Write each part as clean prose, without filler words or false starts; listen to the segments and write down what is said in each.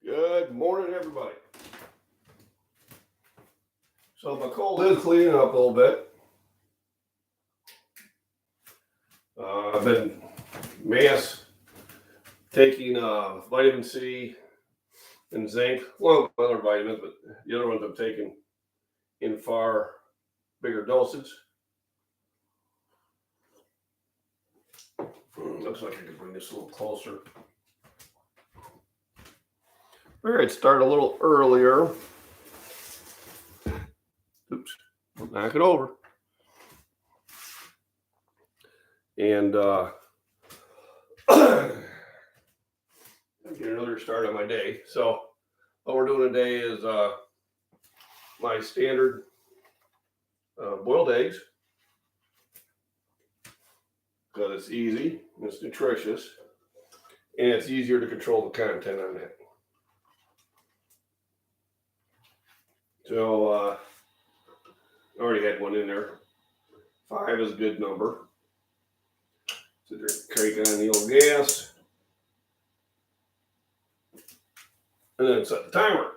Good morning, everybody. So my cold is cleaning up a little bit. I've been mass taking vitamin C and zinc, well, other vitamins, but the other ones I'm taking in far bigger doses. Looks like I can bring this a little closer. All right, start a little earlier. Oops, knock it over. And get another start on my day. So what we're doing today is my standard boiled eggs, because it's easy, it's nutritious, and it's easier to control the content on that. So I already had one in there. 5 is a good number. So crank on the old gas, and then set the timer.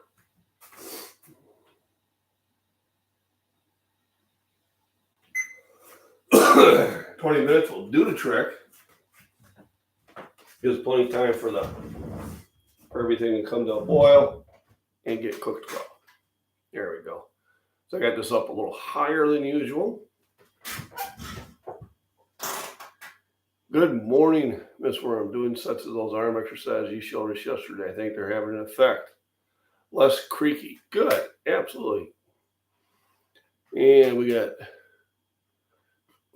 $20 minutes will do the trick. Gives plenty of time for everything to come to a boil and get cooked well. There we go. So I got this up a little higher than usual. Good morning, Miss Worm. Doing sets of those arm exercises you showed us yesterday. I think they're having an effect. Less creaky. Good. Absolutely. And we got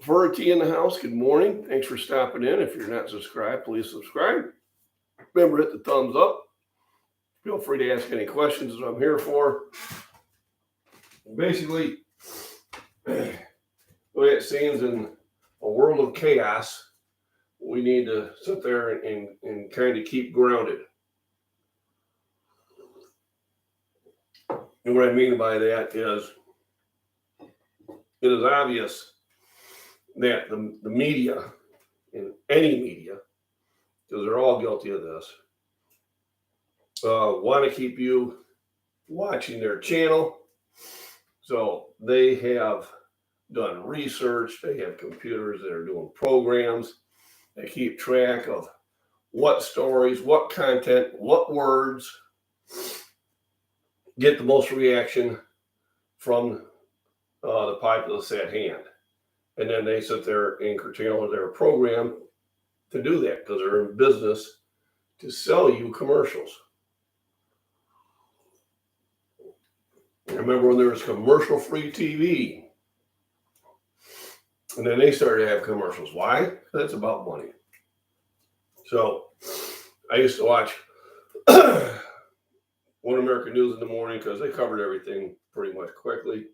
Verity in the house. Good morning. Thanks for stopping in. If you're not subscribed, please subscribe. Remember, hit the thumbs up. Feel free to ask any questions that I'm here for. Basically, the way it seems in a world of chaos, we need to sit there and kind of keep grounded. And what I mean by that is, it is obvious that the media, in any media, because they're all guilty of this, want to keep you watching their channel. So they have done research, they have computers that are doing programs, they keep track of what stories, what content, what words get the most reaction from the populace at hand. And then they sit there and curtail their program to do that, because they're in business to sell you commercials. I remember when there was commercial-free TV, and then they started to have commercials. Why? Because it's about money. So I used to watch One American News in the morning, because they covered everything pretty much quickly.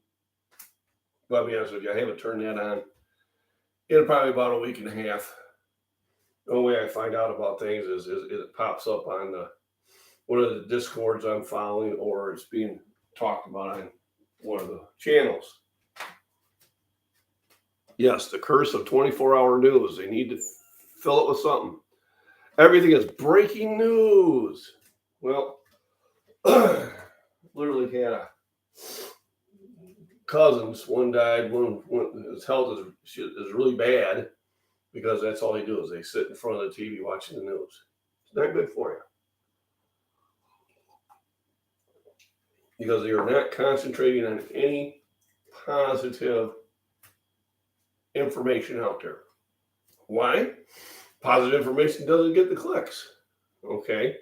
But I'll be honest with you, I haven't turned that on in probably about a week and a half. The only way I find out about things is it pops up on one of the Discords I'm following, or it's being talked about on one of the channels. Yes, the curse of 24-hour news. They need to fill it with something. Everything is breaking news. Well, literally had cousins. One died. One his health is really bad, because that's all they do is they sit in front of the TV watching the news. It's not good for you, because they are not concentrating on any positive information out there. Why? Positive information doesn't get the clicks. Okay.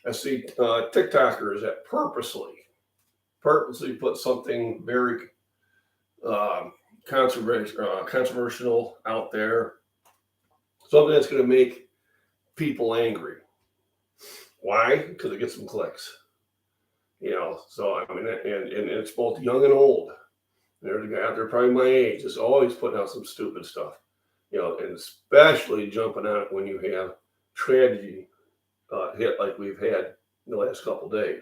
I see TikTokers that purposely put something very controversial out there, something that's going to make people angry. Why? Because it gets some clicks. So I mean, and it's both young and old. There's a guy out there probably my age that's always putting out some stupid stuff. And especially jumping on it when you have tragedy hit like we've had in the last couple of days.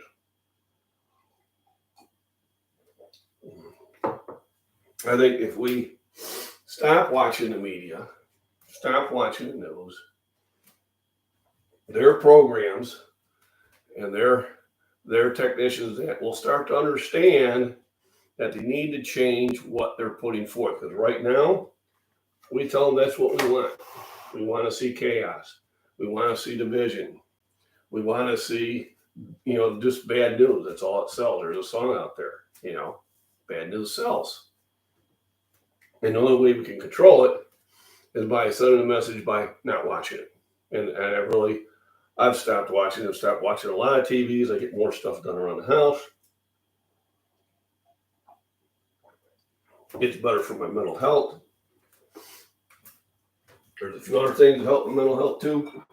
I think if we stop watching the media, stop watching the news, their programs and their their technicians that will start to understand that they need to change what they're putting forth. Because right now, we tell them that's what we want. We want to see chaos. We want to see division. We want to see, just bad news. That's all it sells. There's a song out there, bad news sells. And the only way we can control it is by sending a message by not watching it. And I've stopped watching. I've stopped watching a lot of TVs. I get more stuff done around the house. It's better for my mental health. There's a few other things that help my mental health too.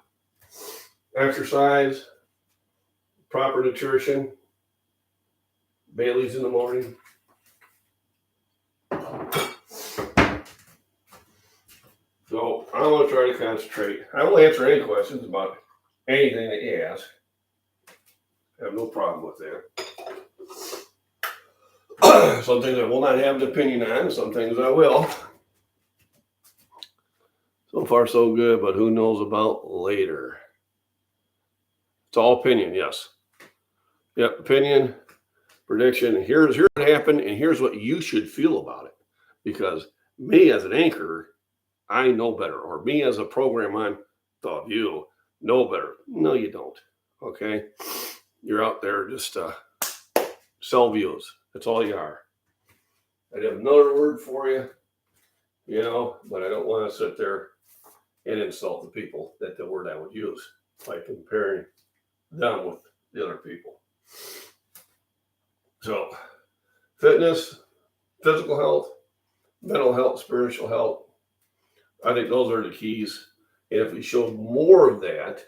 Exercise, proper nutrition, Bailey's in the morning. So I'm going to try to concentrate. I will answer any questions about anything that you ask. I have no problem with that. Some things I will not have an opinion on. Some things I will. So far, so good, but who knows about later? It's all opinion, yes. Yep, opinion, prediction. Here's what happened, and here's what you should feel about it. Because me as an anchor, I know better. Or me as a program on the View, know better. No, you don't. Okay? You're out there just sell views. That's all you are. I'd have another word for you, but I don't want to sit there and insult the people. That's the word I would use by comparing them with the other people. So, fitness, physical health, mental health, spiritual health, I think those are the keys. And if we showed more of that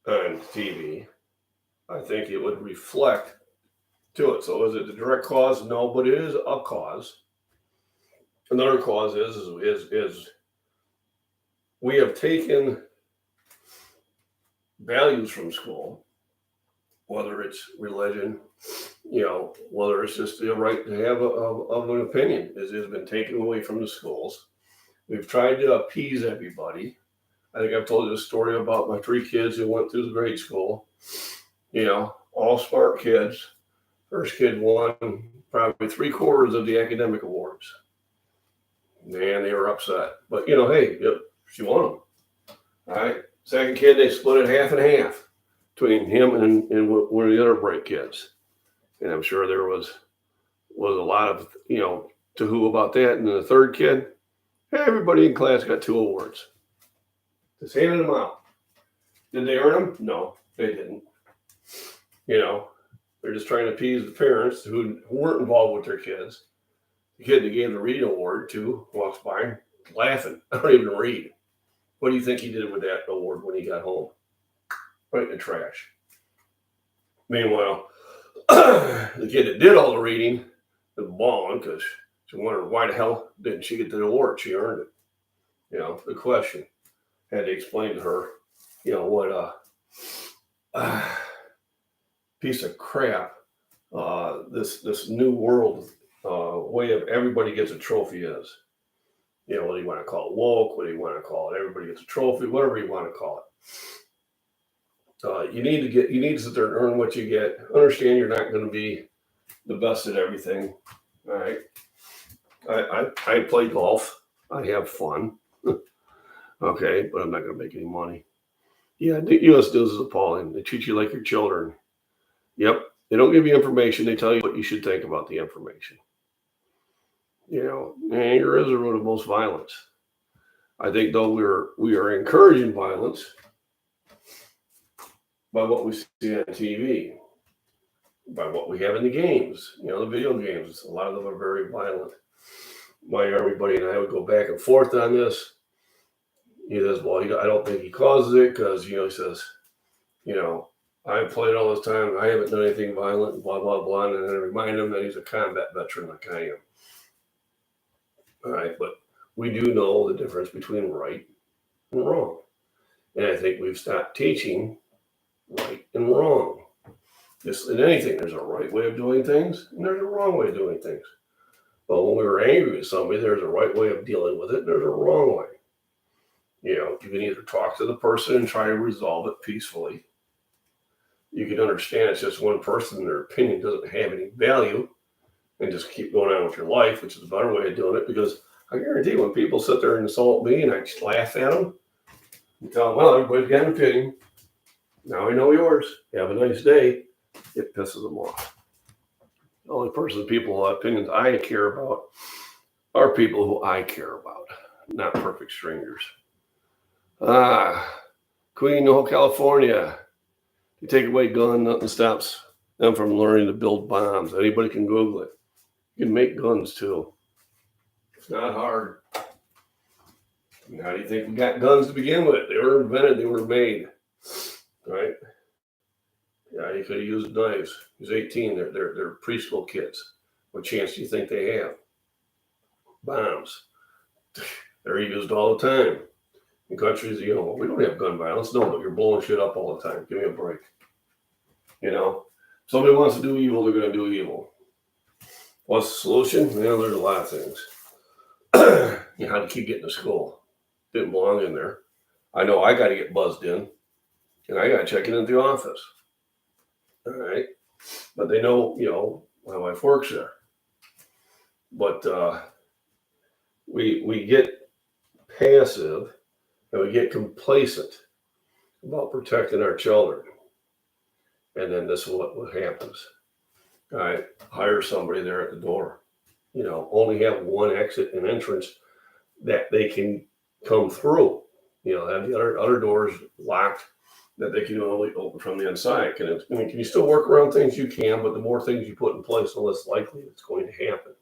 on TV, I think it would reflect to it. So is it the direct cause? No, but it is a cause. Another cause is we have taken values from school, whether it's religion, whether it's just the right to have of an opinion, has been taken away from the schools. We've tried to appease everybody. I think I've told you a story about my 3 kids who went through the grade school, all smart kids. First kid won probably 3/4 of the academic awards. Man, they were upset. But, hey, she won them. All right. Second kid, they split it half and half between him and one of the other bright kids. And I'm sure there was a lot of, to-hoo about that. And then the third kid, everybody in class got 2 awards. Just handed them out. Did they earn them? No, they didn't. They're just trying to appease the parents who weren't involved with their kids. The kid that gave the reading award to walks by laughing. I don't even read. What do you think he did with that award when he got home? Right in the trash. Meanwhile, the kid that did all the reading was bawling because she wondered why the hell didn't she get the award? She earned it. The question. Had to explain to her, what piece of crap this new world way of everybody gets a trophy is. What do you want to call it? Woke? What do you want to call it? Everybody gets a trophy, whatever you want to call it. You need to sit there and earn what you get. Understand you're not going to be the best at everything. All right. I play golf. I have fun. Okay, but I'm not going to make any money. Yeah, the U.S. News is appalling. They treat you like your children. Yep. They don't give you information. They tell you what you should think about the information. Anger is the root of most violence. I think, though, we are encouraging violence by what we see on TV, by what we have in the games. The video games, a lot of them are very violent. My everybody and I would go back and forth on this. He says, well, I don't think he causes it because, he says, I've played all this time. I haven't done anything violent, and blah, blah, blah. And then I remind him that he's a combat veteran like I am. All right, but we do know the difference between right and wrong. And I think we've stopped teaching right and wrong. Just in anything, there's a right way of doing things, and there's a wrong way of doing things. But when we were angry with somebody, there's a right way of dealing with it, and there's a wrong way. You can either talk to the person and try to resolve it peacefully, you can understand it's just one person and their opinion doesn't have any value, and just keep going on with your life, which is a better way of doing it. Because I guarantee when people sit there and insult me and I just laugh at them and tell them, well, everybody's got an opinion. Now I know yours. Have a nice day. It pisses them off. The only people who have opinions I care about are people who I care about, not perfect strangers. Queen, California. You take away gun, nothing stops them from learning to build bombs. Anybody can Google it. You can make guns too. It's not hard. How do you think we got guns to begin with? They were invented, they were made. Right? Yeah, you could have used knives. He's 18, they're preschool kids. What chance do you think they have? Bombs. They're used all the time. In countries, we don't have gun violence. No, but you're blowing shit up all the time. Give me a break. Somebody wants to do evil, they're going to do evil. What's the solution? There's a lot of things. How to keep getting to school. Didn't belong in there. I know I got to get buzzed in, and I got to check in at the office. All right. But they know, my wife works there. But we get passive and we get complacent about protecting our children. And then this is what happens. All right. Hire somebody there at the door. Only have one exit and entrance that they can come through. Have the other doors locked that they can only open from the inside. Can you still work around things? You can, but the more things you put in place, the less likely it's going to happen.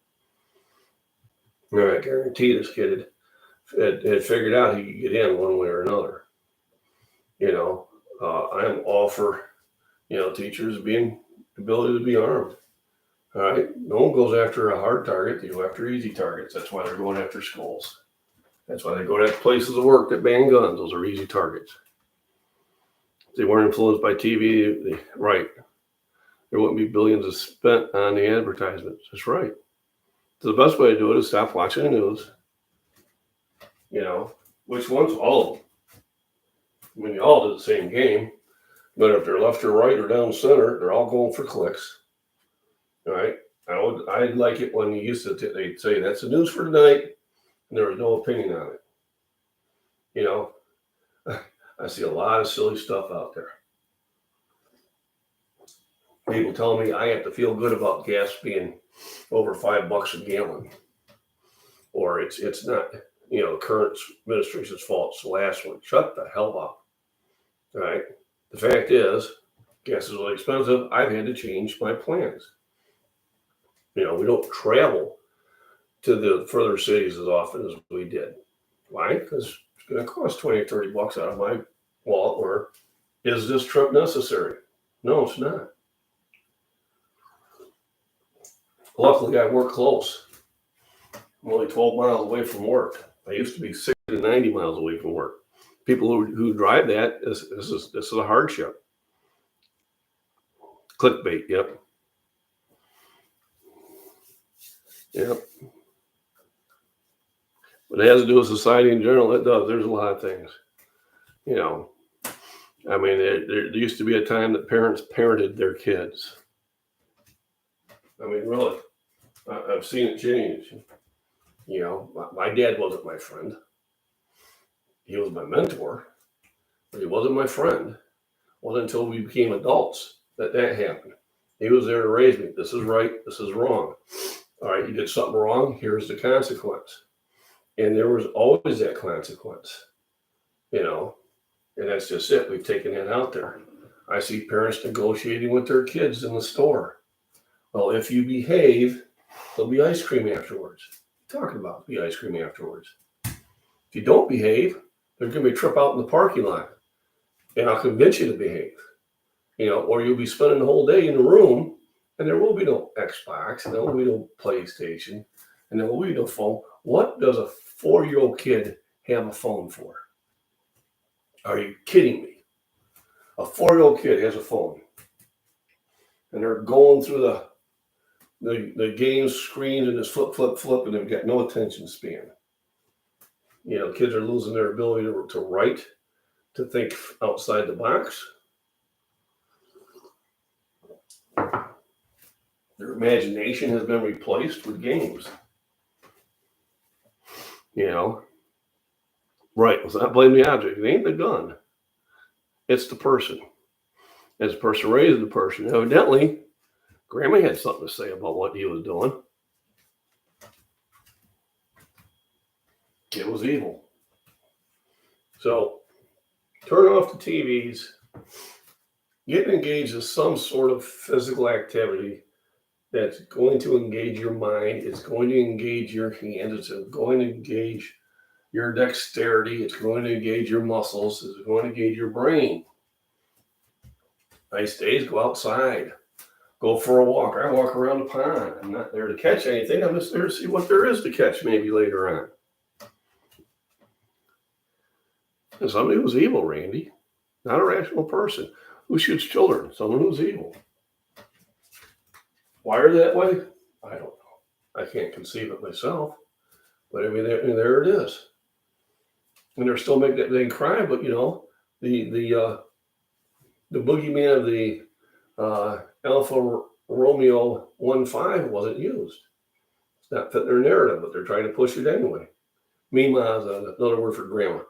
I guarantee this kid had figured out he could get in one way or another. I'm all for, teachers being ability to be armed. All right. No one goes after a hard target. They go after easy targets. That's why they're going after schools. That's why they go to places of work that ban guns. Those are easy targets. If they weren't influenced by TV, right. There wouldn't be billions spent on the advertisements. That's right. So the best way to do it is stop watching the news. Which ones? All of them. They all do the same game. But if they're left or right or down center, they're all going for clicks. All right. I'd like it when you used to, they'd say, that's the news for tonight. And there was no opinion on it. I see a lot of silly stuff out there. People tell me I have to feel good about gas being over $5 a gallon. Or it's not, current administration's fault. It's the last one. Shut the hell up. All right. The fact is, gas is really expensive. I've had to change my plans. We don't travel to the further cities as often as we did. Why? Because it's going to cost $20 or $30 out of my wallet. Or is this trip necessary? No, it's not. Luckily, I work close. I'm only 12 miles away from work. I used to be 60 to 90 miles away from work. People who drive that, this is a hardship. Clickbait, yep. Yep. But it has to do with society in general. It does. There's a lot of things. There used to be a time that parents parented their kids. Really, I've seen it change. My dad wasn't my friend. He was my mentor, but he wasn't my friend. It wasn't until we became adults that happened. He was there to raise me. This is right. This is wrong. All right, you did something wrong. Here's the consequence. And there was always that consequence, and that's just it. We've taken it out there. I see parents negotiating with their kids in the store. Well, if you behave, there'll be ice cream afterwards. Talking about be ice cream afterwards. If you don't behave, there's going to be a trip out in the parking lot, and I'll convince you to behave. Or you'll be spending the whole day in the room, and there will be no Xbox, and there will be no PlayStation, and there will be no phone. What does a 4-year-old kid have a phone for? Are you kidding me? A 4-year-old kid has a phone, and they're going through the game screens and just flip, and they've got no attention span. Kids are losing their ability to write, to think outside the box. Their imagination has been replaced with games. Right. Let's not blame the object. It ain't the gun. It's the person. As the person raised the person. Evidently, Grandma had something to say about what he was doing. It was evil. So, turn off the TVs. Get engaged in some sort of physical activity that's going to engage your mind. It's going to engage your hands. It's going to engage your dexterity. It's going to engage your muscles. It's going to engage your brain. Nice days, go outside. Go for a walk. I walk around the pond. I'm not there to catch anything. I'm just there to see what there is to catch maybe later on. And somebody who's evil, Randy. Not a rational person. Who shoots children? Someone who's evil. Wired that way? I don't know. I can't conceive it myself. But I mean, there it is. And they're still making that thing cry, but the boogeyman of the Alpha Romeo 1-5 wasn't used. It's not fitting their narrative, but they're trying to push it anyway. Mima is another word for grandma.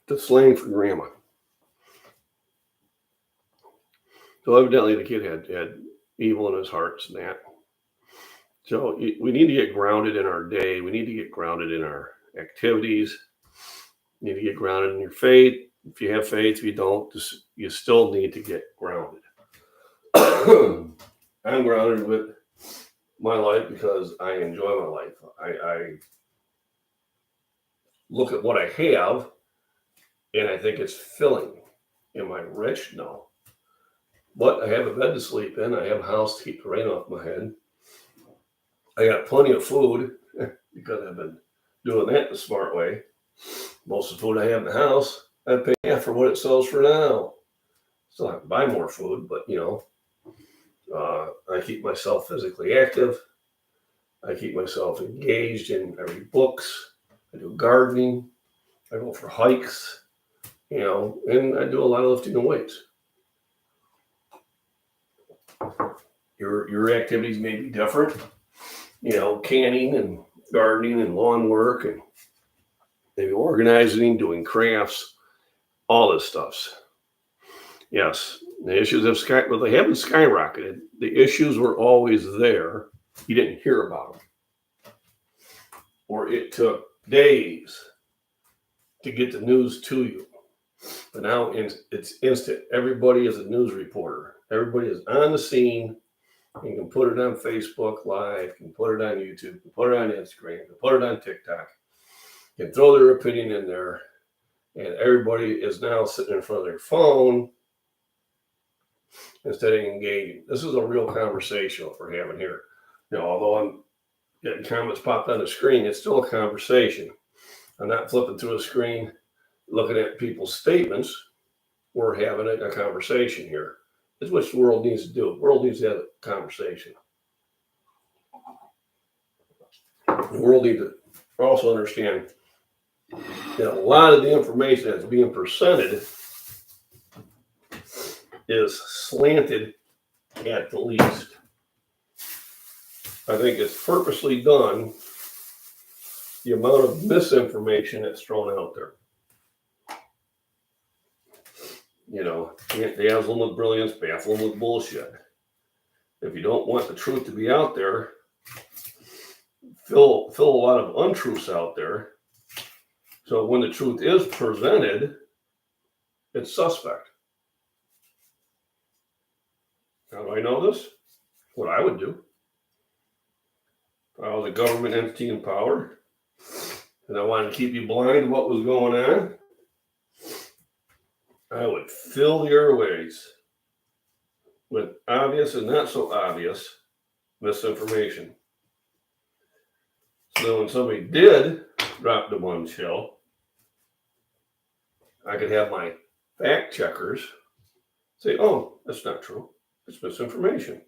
The slang for grandma. So evidently the kid had evil in his heart and that. So we need to get grounded in our day. We need to get grounded in our activities. You need to get grounded in your faith. If you have faith, if you don't, you still need to get grounded. I'm grounded with my life because I enjoy my life. I look at what I have, and I think it's filling. Am I rich? No. But I have a bed to sleep in. I have a house to keep the rain off my head. I got plenty of food because I've been doing that the smart way. Most of the food I have in the house, I pay half for what it sells for now. Still have to buy more food, but I keep myself physically active. I keep myself engaged in, I read books. I do gardening. I go for hikes, and I do a lot of lifting and weights. Your activities may be different, canning and gardening and lawn work and maybe organizing, doing crafts, all this stuff. Yes, the issues have they haven't skyrocketed. The issues were always there. You didn't hear about them. Or it took days to get the news to you. But now it's instant. Everybody is a news reporter. Everybody is on the scene. You can put it on Facebook Live, you can put it on YouTube, you can put it on Instagram, you can put it on TikTok. You can throw their opinion in there. And everybody is now sitting in front of their phone instead of engaging. This is a real conversation what we're having here. Although I'm getting comments popped on the screen, it's still a conversation. I'm not flipping through a screen looking at people's statements. We're having a conversation here. That's what the world needs to do. The world needs to have a conversation. The world needs to also understand that a lot of the information that's being presented is slanted at the least. I think it's purposely done, the amount of misinformation that's thrown out there. Dazzle with brilliance, baffle them with bullshit. If you don't want the truth to be out there, fill a lot of untruths out there. So when the truth is presented, it's suspect. How do I know this? What I would do. If I was a government entity in power, and I wanted to keep you blind to what was going on, I would fill the airways with obvious and not so obvious misinformation. So when somebody did drop the bombshell, I could have my fact checkers say, oh, that's not true. It's misinformation.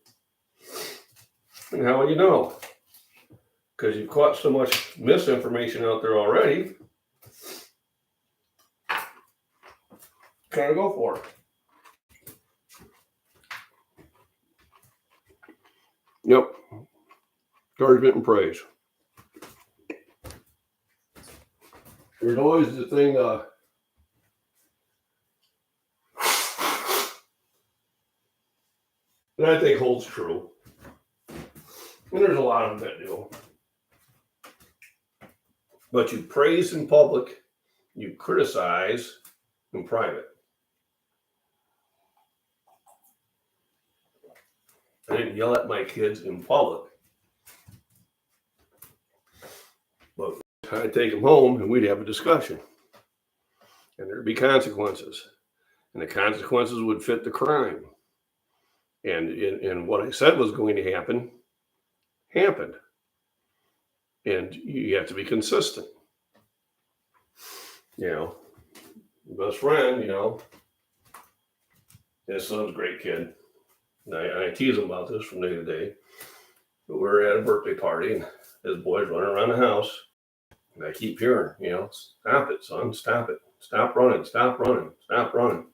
And how will you know? Because you've caught so much misinformation out there already. kind of go for it. Yep. Encouragement and praise. There's always the thing, that I think holds true. And there's a lot of them that do. But you praise in public, you criticize in private. I didn't yell at my kids in public. But I'd take them home and we'd have a discussion. And there'd be consequences. And the consequences would fit the crime. And what I said was going to happen, happened. And you have to be consistent. Best friend, his son's a great kid. And I tease him about this from day to day. But we were at a birthday party and his boy's running around the house. And I keep hearing, stop it, son, stop it. Stop running, stop running, stop running.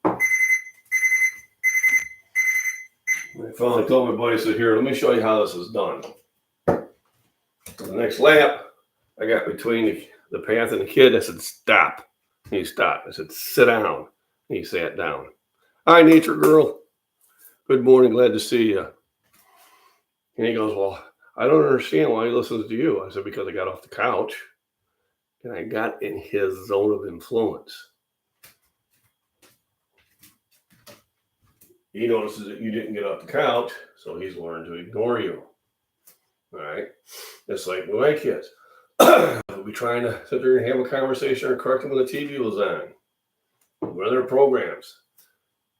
I finally told my buddy, I said, here, let me show you how this is done. The next lap, I got between the path and the kid. I said, stop. And he stopped. I said, sit down. And he sat down. Hi, nature girl. Good morning. Glad to see you. And he goes, well, I don't understand why he listens to you. I said, because I got off the couch and I got in his zone of influence. He notices that you didn't get off the couch, so he's learned to ignore you. All right? It's like with my kids. We'll be trying to sit there and have a conversation or correct them when the TV was on. One of their programs.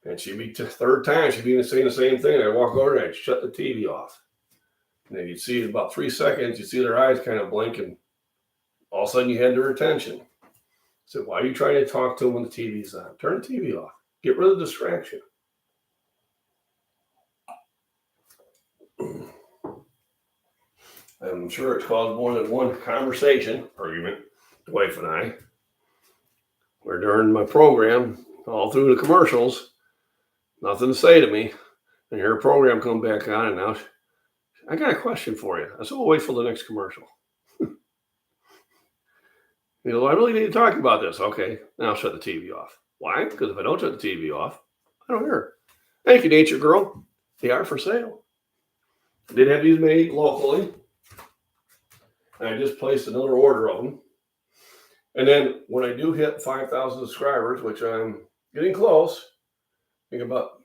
And she'd be third time, she'd be saying the same thing. I'd walk over and I'd shut the TV off. And then you'd see in about 3 seconds, you'd see their eyes kind of blink, and all of a sudden you had their attention. I said, why are you trying to talk to them when the TV's on? Turn the TV off. Get rid of the distraction. I'm sure it's caused more than one conversation, argument, the wife and I, where during my program, all through the commercials, nothing to say to me, and her program come back on, and now I got a question for you. I said, we'll wait for the next commercial. I really need to talk about this. Okay, now I'll shut the TV off. Why? Because if I don't shut the TV off, I don't hear her. Thank you, nature girl. They are for sale. I did have these made locally. And I just placed another order of them. And then when I do hit 5,000 subscribers, which I'm getting close, I think about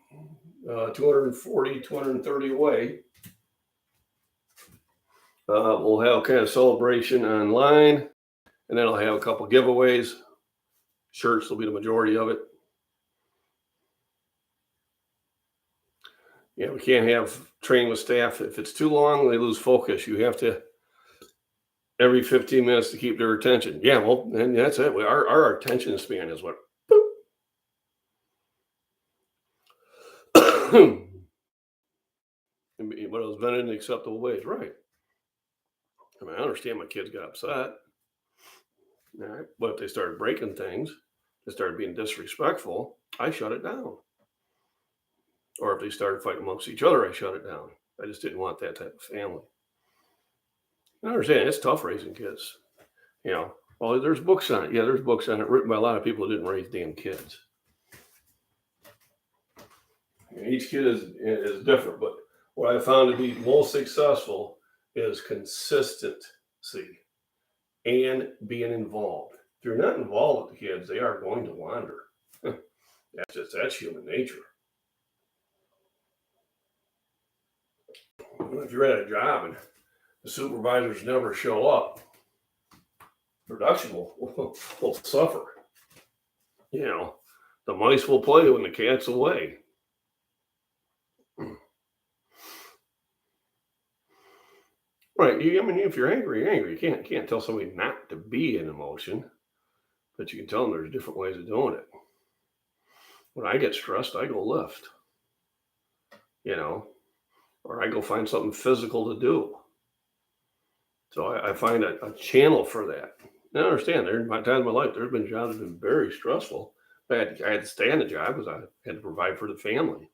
240, 230 away, we'll have kind of celebration online. And then I'll have a couple giveaways. Shirts will be the majority of it. Yeah, we can't have training with staff. If it's too long, they lose focus. You have to every 15 minutes to keep their attention. Yeah, well, and that's it. Our attention span is what? What was vented in acceptable ways, right? I mean, I understand my kids got upset. All right, but if they started breaking things, they started being disrespectful, I shut it down. Or if they started fighting amongst each other, I shut it down. I just didn't want that type of family. I understand it's tough raising kids. Well, there's books on it. Yeah, there's books on it written by a lot of people who didn't raise damn kids. And each kid is different, but what I found to be most successful is consistency and being involved. If you're not involved with the kids, they are going to wander. That's human nature. If you're at a job and the supervisors never show up, production will suffer. The mice will play when the cat's away. Right. If you're angry, you're angry. You can't tell somebody not to be an emotion, but you can tell them there's different ways of doing it. When I get stressed, I go lift, or I go find something physical to do. So I find a channel for that. And I understand there in my time of my life, there's been jobs that have been very stressful. I had to stay on the job because I had to provide for the family.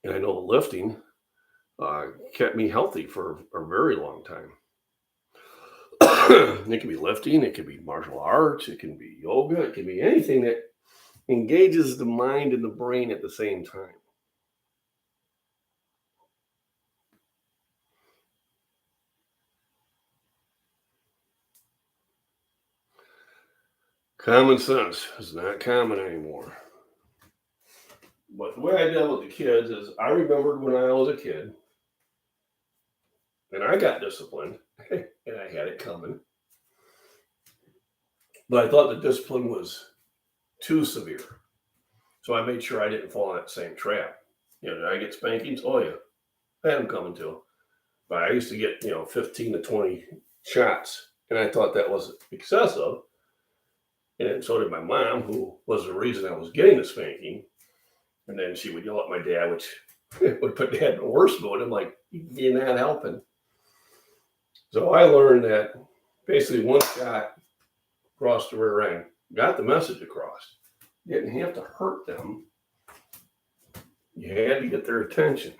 And I know the lifting kept me healthy for a very long time. It can be lifting, it can be martial arts, it can be yoga, it can be anything that engages the mind and the brain at the same time. Common sense is not common anymore. But the way I deal with the kids is I remembered when I was a kid and I got disciplined and I had it coming. But I thought the discipline was too severe. So I made sure I didn't fall in that same trap. Did I get spankings? Oh, yeah. I had them coming too. But I used to get, 15 to 20 shots. And I thought that was excessive. And so did my mom, who was the reason I was getting the spanking. And then she would yell at my dad, which would put dad in the worst mood. I'm like, you're not helping. So I learned that basically one shot across the rear end got the message across. You didn't have to hurt them. You had to get their attention.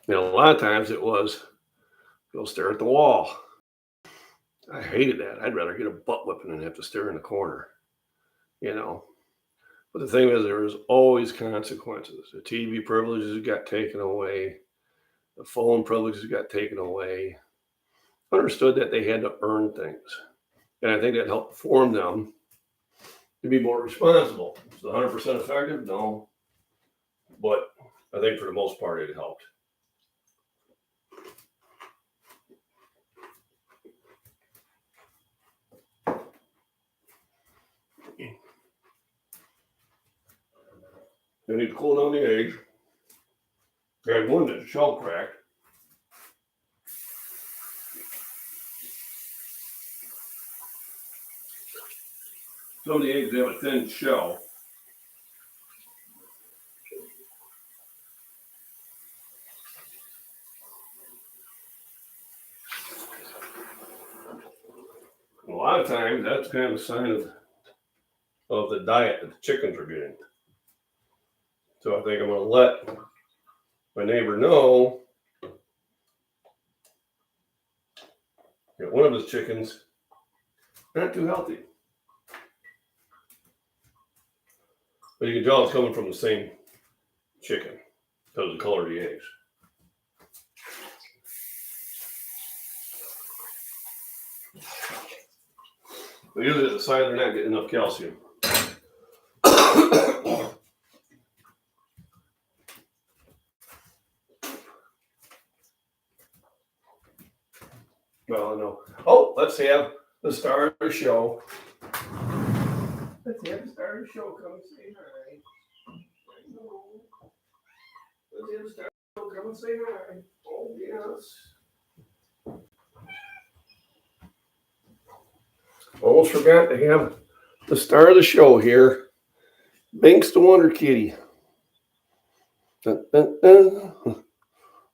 Now, a lot of times it was go stare at the wall. I hated that. I'd rather get a butt whipping than have to stare in the corner, But the thing is, there was always consequences. The TV privileges got taken away. The phone privileges got taken away. Understood that they had to earn things. And I think that helped form them to be more responsible. Is it 100% effective? No. But I think for the most part, it helped. I need to cool down the eggs. I had one that's shell cracked. Some of the eggs have a thin shell. A lot of times, that's kind of a sign of the diet that the chickens are getting. So I think I'm going to let my neighbor know that one of his chickens not too healthy. But you can tell it's coming from the same chicken because of the color of the eggs. But usually it's a sign they're not getting enough calcium. Well, no. Oh, let's have the star of the show. Let's have the star of the show come and say hi. Let's have the star of the show come and say hi. Oh, yes. Almost forgot to have the star of the show here. Binks the Wonder Kitty. Dun, dun, dun.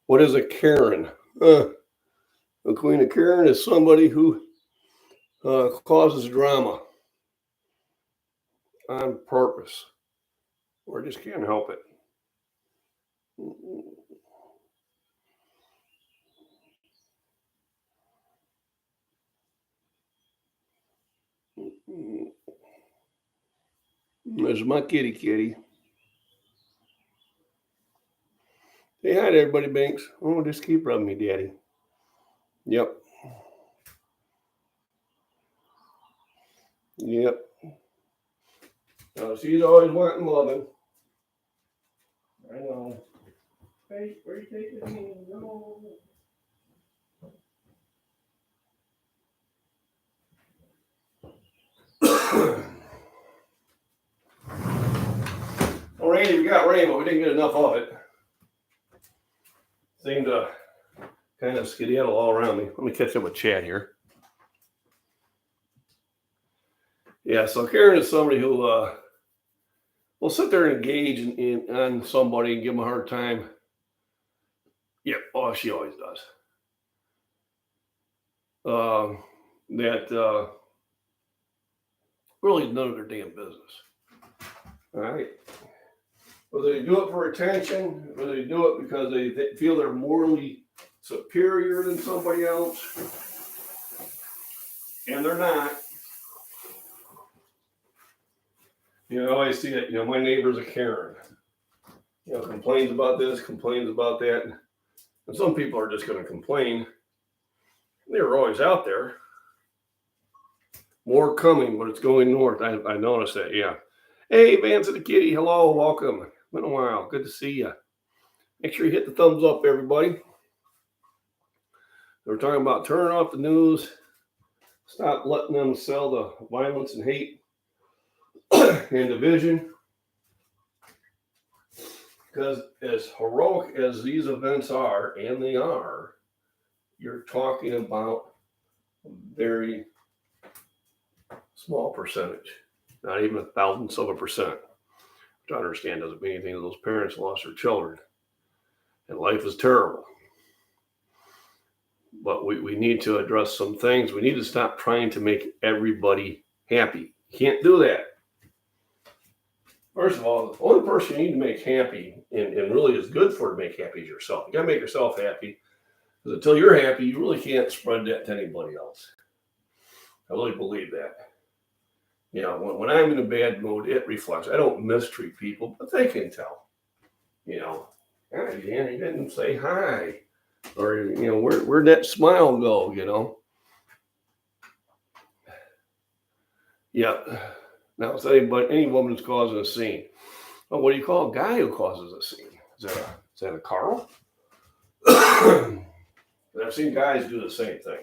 What is a Karen? A Queen of Karen is somebody who causes drama on purpose or just can't help it. There's my kitty. Say hi to everybody, Banks. Oh, just keep rubbing me, Daddy. Yep. She's always wanting loving. I know. Hey, where are you taking me? No. Well, Randy, we got rain, but we didn't get enough of it. Seemed to kind of skedaddle all around me. Let me catch up with Chad here. Yeah, so Karen is somebody who will sit there and engage on somebody and give them a hard time. Yeah, oh, she always does. Really none of their damn business. All right. Whether they do it for attention, whether they do it because they feel they're morally superior than somebody else, and they're not. You know, I see it. You know, my neighbor's a Karen. You know, complains about this, complains about that. And some people are just going to complain. They were always out there. More coming, but it's going north. I noticed that, yeah. Hey, Vance and the Kitty, hello, welcome. Been a while. Good to see you. Make sure you hit the thumbs up, everybody. We're talking about turning off the news. Stop letting them sell the violence and hate and division. Because as heroic as these events are, and they are, you're talking about a very small percentage, not even 1,000ths of a percent. To understand doesn't mean anything to those parents lost their children. And life is terrible. But we need to address some things. We need to stop trying to make everybody happy. You can't do that. First of all, the only person you need to make happy and really is good for to make happy is yourself. You got to make yourself happy. Because until you're happy, you really can't spread that to anybody else. I really believe that. You know, when I'm in a bad mood, it reflects. I don't mistreat people, but they can tell. You know, hey, Dan, you didn't say hi. Or, you know, where'd that smile go, you know? Yeah. Now, it's any woman who's causing a scene. Well, what do you call a guy who causes a scene? Is that a Carl? I've seen guys do the same thing.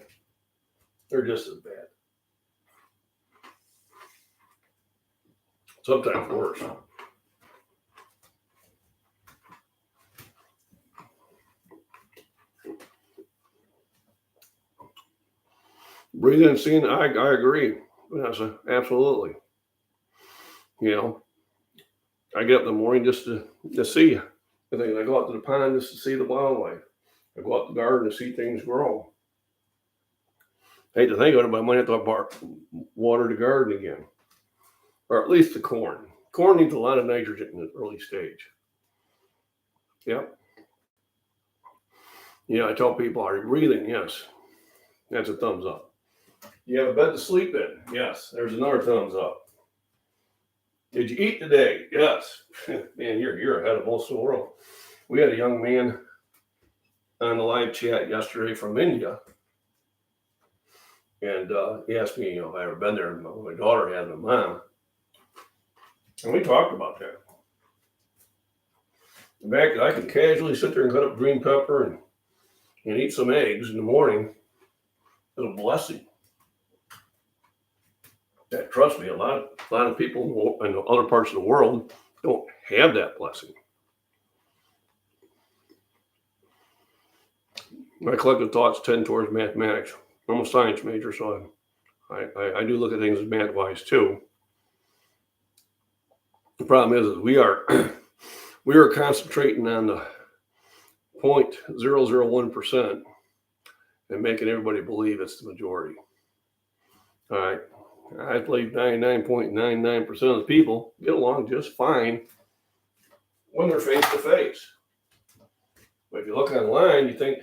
They're just as bad. Sometimes worse. Breathing and seeing, I agree. Yes, absolutely. You know, I get up in the morning just to see. I go out to the pond just to see the wildlife. I go out to the garden to see things grow. I hate to think of it, but I might have to water the garden again. Or at least the corn. Corn needs a lot of nitrogen in the early stage. Yep. Yeah, I tell people, are you breathing? Yes. That's a thumbs up. You have a bed to sleep in? Yes. There's another thumbs up. Did you eat today? Yes. Man, you're ahead of most of the world. We had a young man on the live chat yesterday from India. And he asked me, if I ever been there. My daughter had, my mom. And we talked about that. The fact that I can casually sit there and cut up green pepper and eat some eggs in the morning is a blessing. That, trust me, a lot of people in other parts of the world don't have that blessing. My collective thoughts tend towards mathematics. I'm a science major, so I do look at things as math-wise too. The problem is we are concentrating on the 0.001% and making everybody believe it's the majority. All right. I believe 99.99% of the people get along just fine when they're face to face. But if you look online, you think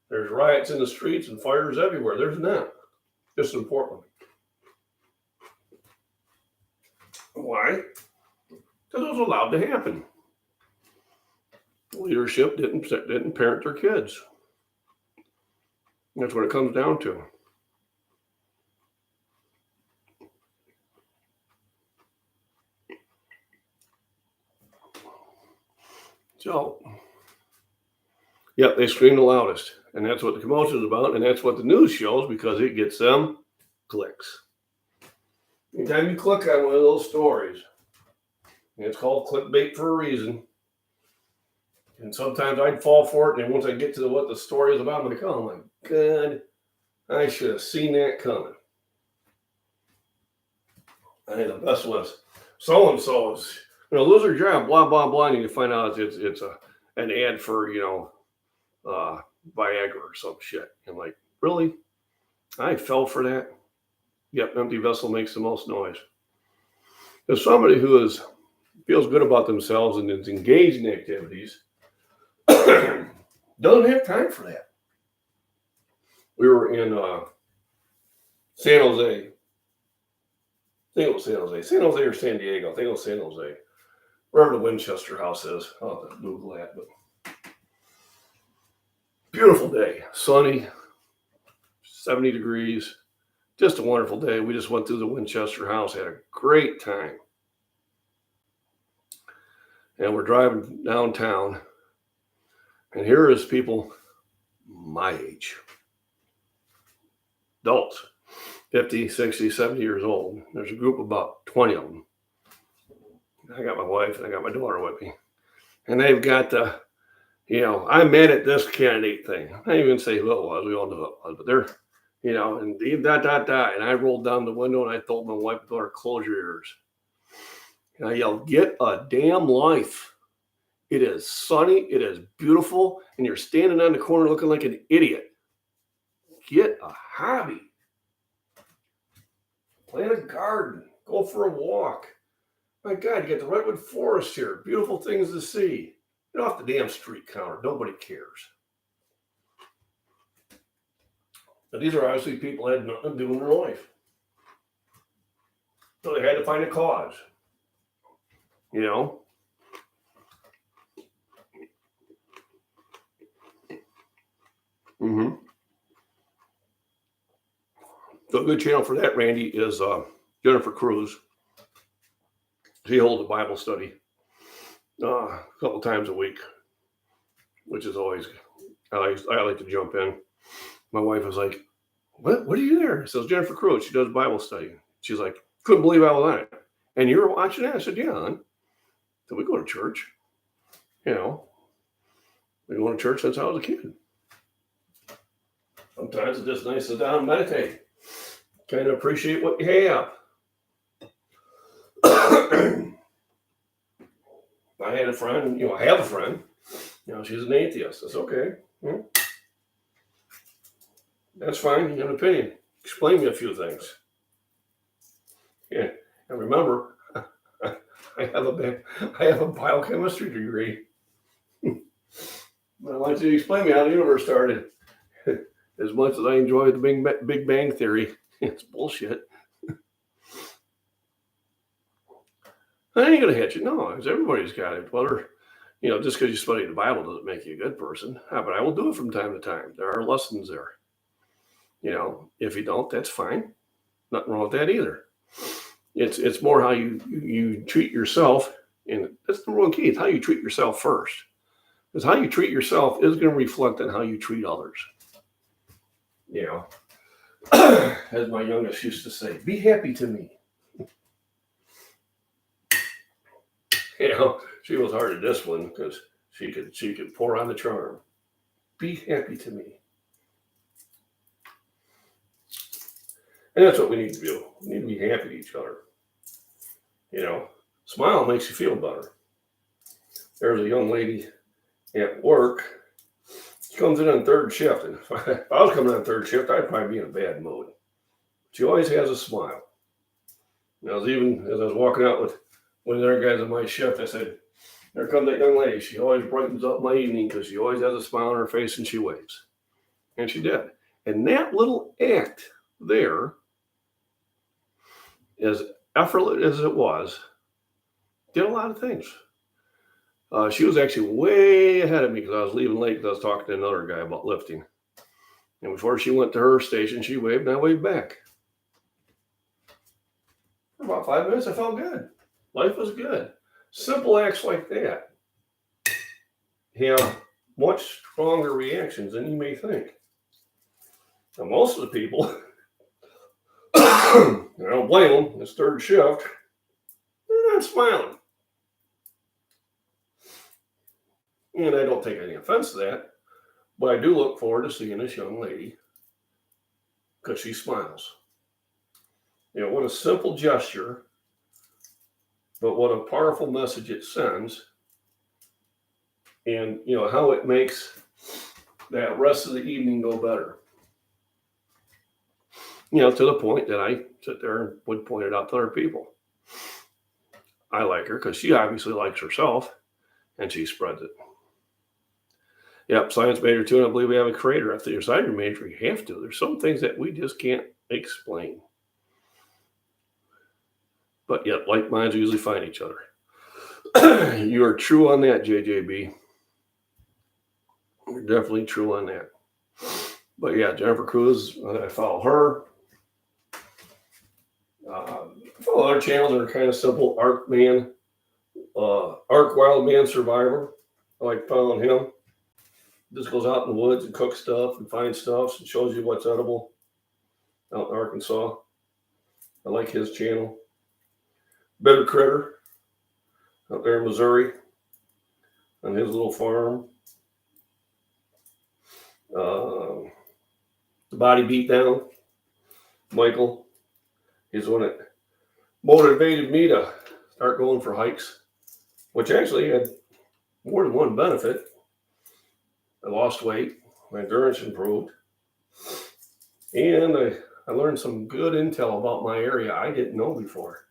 there's riots in the streets and fires everywhere. There's not. Just in Portland. Why? Because it was allowed to happen. Leadership didn't parent their kids. That's what it comes down to. So, they scream the loudest. And that's what the commotion is about. And that's what the news shows because it gets them clicks. Anytime you click on one of those stories, and it's called clickbait for a reason. And sometimes I'd fall for it. And once I get to what the story is about, I'm like, oh my God, I should have seen that coming. I think the best was so-and-so is, lose their job, blah, blah, blah. And you find out it's an ad for, Viagra or some shit. And like, really? I fell for that? Yep, empty vessel makes the most noise. As somebody who feels good about themselves and is engaged in activities, doesn't have time for that. We were in San Jose. I think it was San Jose. San Jose or San Diego. I think it was San Jose. Wherever the Winchester House is. I'll have to Google that. But beautiful day. Sunny. 70 degrees. Just a wonderful day. We just went through the Winchester House. Had a great time. And we're driving downtown. And here is people my age. Adults. 50, 60, 70 years old. There's a group of about 20 of them. I got my wife and I got my daughter with me. And they've got the, I'm mad at this candidate thing. I didn't even say who it was. We all know who it was. But they're, and And I rolled down the window and I told my wife and daughter, close your ears. And I yelled, get a damn life. It is sunny. It is beautiful. And you're standing on the corner looking like an idiot. Get a hobby. Plant a garden. Go for a walk. My God, you got the redwood forest here. Beautiful things to see. Get off the damn street counter. Nobody cares. But these are obviously people that had nothing to do in their life. So they had to find a cause. So a good channel for that, Randy, is Jennifer Cruz. She holds a Bible study a couple times a week, which is always, I like to jump in. My wife was like, what are you there? So it's Jennifer Cruz. She does Bible study. She's like, couldn't believe I was on it. And you were watching that? I said, yeah, hon. So we go to church. We go to church since I was a kid. Sometimes it's just nice to sit down and meditate. Kind of appreciate what you have. I had a friend, I have a friend, she's an atheist. That's okay. That's fine. You have an opinion. Explain me a few things. Yeah. And remember, I have a biochemistry degree. I want you to explain me how the universe started. As much as I enjoy the Big Bang Theory, it's bullshit. I ain't gonna hit you. No, because everybody's got it. Whether, just because you study the Bible doesn't make you a good person. But I will do it from time to time. There are lessons there. If you don't, that's fine. Nothing wrong with that either. It's more how you treat yourself, and that's the one key. It's how you treat yourself first. Because how you treat yourself is going to reflect on how you treat others. As my youngest used to say, be happy to me. She was hard to discipline because she could pour on the charm. Be happy to me. And that's what we need to do. We need to be happy to each other. Smile makes you feel better. There's a young lady at work. She comes in on third shift. And if I was coming on third shift, I'd probably be in a bad mood. She always has a smile. As I was walking out with one of the other guys on my shift, I said, there comes that young lady. She always brightens up my evening because she always has a smile on her face and she waves. And she did. And that little act there, as effortless as it was, did a lot of things. She was actually way ahead of me because I was leaving late because I was talking to another guy about lifting. And before she went to her station, she waved and I waved back. For about 5 minutes, I felt good. Life was good. Simple acts like that have much stronger reactions than you may think. Now, most of the people, I don't blame them, it's third shift, they're not smiling. And I don't take any offense to that, but I do look forward to seeing this young lady because she smiles. What a simple gesture, but what a powerful message it sends. And, how it makes that rest of the evening go better. To the point that I sit there and would point it out to other people. I like her because she obviously likes herself and she spreads it. Yep, science major too, and I believe we have a creator. After you decide your major, you have to. There's some things that we just can't explain. But yet, like minds usually find each other. You are true on that, JJB. You're definitely true on that. But yeah, Jennifer Cruz, I follow her. I follow other channels that are kind of simple. Arc Wild Man Survivor. I like following him. Just goes out in the woods and cooks stuff and finds stuff and shows you what's edible out in Arkansas. I like his channel. Better Critter out there in Missouri on his little farm. The Body Beatdown, Michael. He's the one that motivated me to start going for hikes, which actually had more than one benefit. I lost weight, my endurance improved, and I learned some good intel about my area I didn't know before.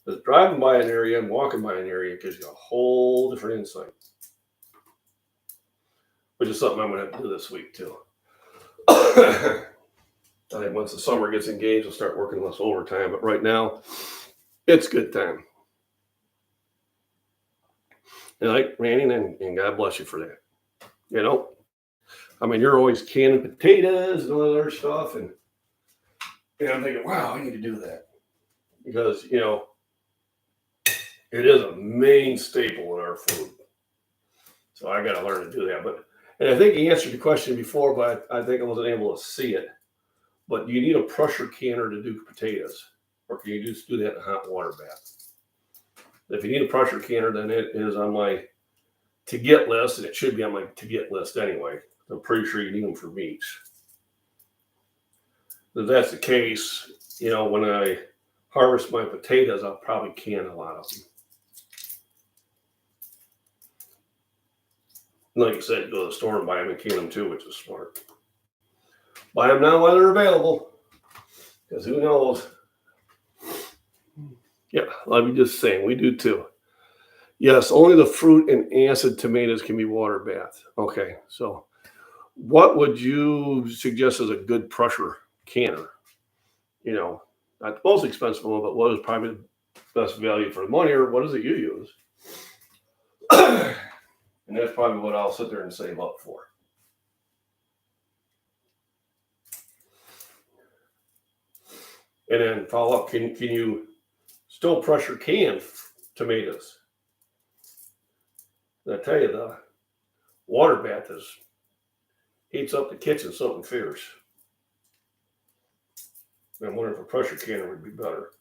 Because driving by an area and walking by an area gives you a whole different insight, which is something I'm going to have to do this week too. I think once the summer gets engaged, I'll start working less overtime. But right now, it's good time. And like Randy, and God bless you for that. You know, I mean, you're always canning potatoes and all that other stuff. And I'm thinking, wow, I need to do that. Because, you know, it is a main staple in our food. So I got to learn to do that. And I think he answered the question before, but I think I wasn't able to see it. But do you need a pressure canner to do potatoes? Or can you just do that in a hot water bath? If you need a pressure canner, then it is on my to-get list, and it should be on my to-get list anyway. I'm pretty sure you need them for meats. If that's the case, you know, when I harvest my potatoes, I'll probably can a lot of them. Like I said, go to the store and buy them and can them too, which is smart. Buy them now while they're available, because who knows? Yeah, let me just saying, we do too. Yes, only the fruit and acid tomatoes can be water bath. Okay, so what would you suggest as a good pressure canner? You know, not the most expensive one, but what is probably the best value for the money, or what is it you use? And that's probably what I'll sit there and save up for. And then follow up, can you still pressure can tomatoes? And I tell you, the water bath heats up the kitchen something fierce. I'm wondering if a pressure canner would be better.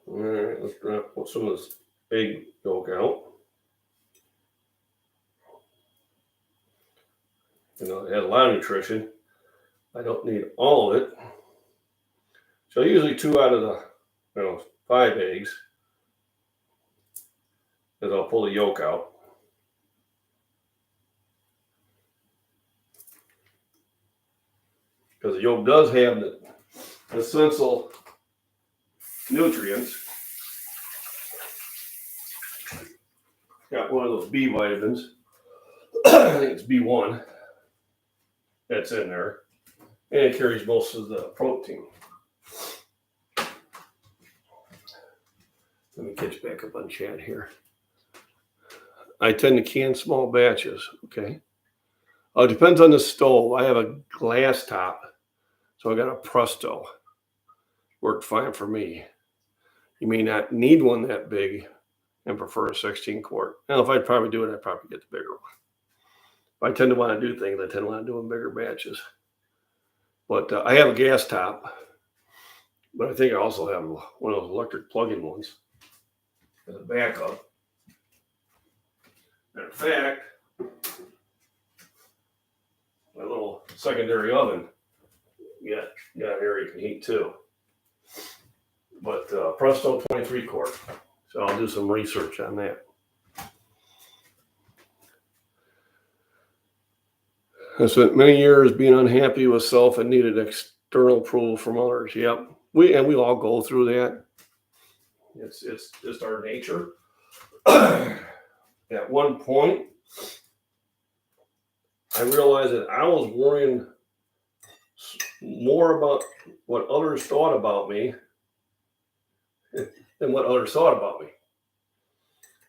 All right, let's put some of this egg yolk out. You know, it has a lot of nutrition. I don't need all of it. So usually 2 out of the 5 eggs, as I'll pull the yolk out. Because the yolk does have the essential nutrients. Got one of those B vitamins. I think it's B1 that's in there. And it carries most of the protein. Let me catch back up on chat here. I tend to can small batches, okay? It depends on the stove. I have a glass top, so I got a Presto. Worked fine for me. You may not need one that big and prefer a 16 quart. Now, if I'd probably do it, I'd probably get the bigger one. If I tend to want to do things, I tend to want to do in bigger batches. But I have a gas top, but I think I also have one of those electric plug-in ones as a backup. Matter of fact, my little secondary oven, got an area you can heat too. But Presto 23 quart. So I'll do some research on that. I spent many years being unhappy with self and needed external approval from others. Yep. We all go through that. It's just our nature. At one point, I realized that I was worrying more about what others thought about me than what others thought about me.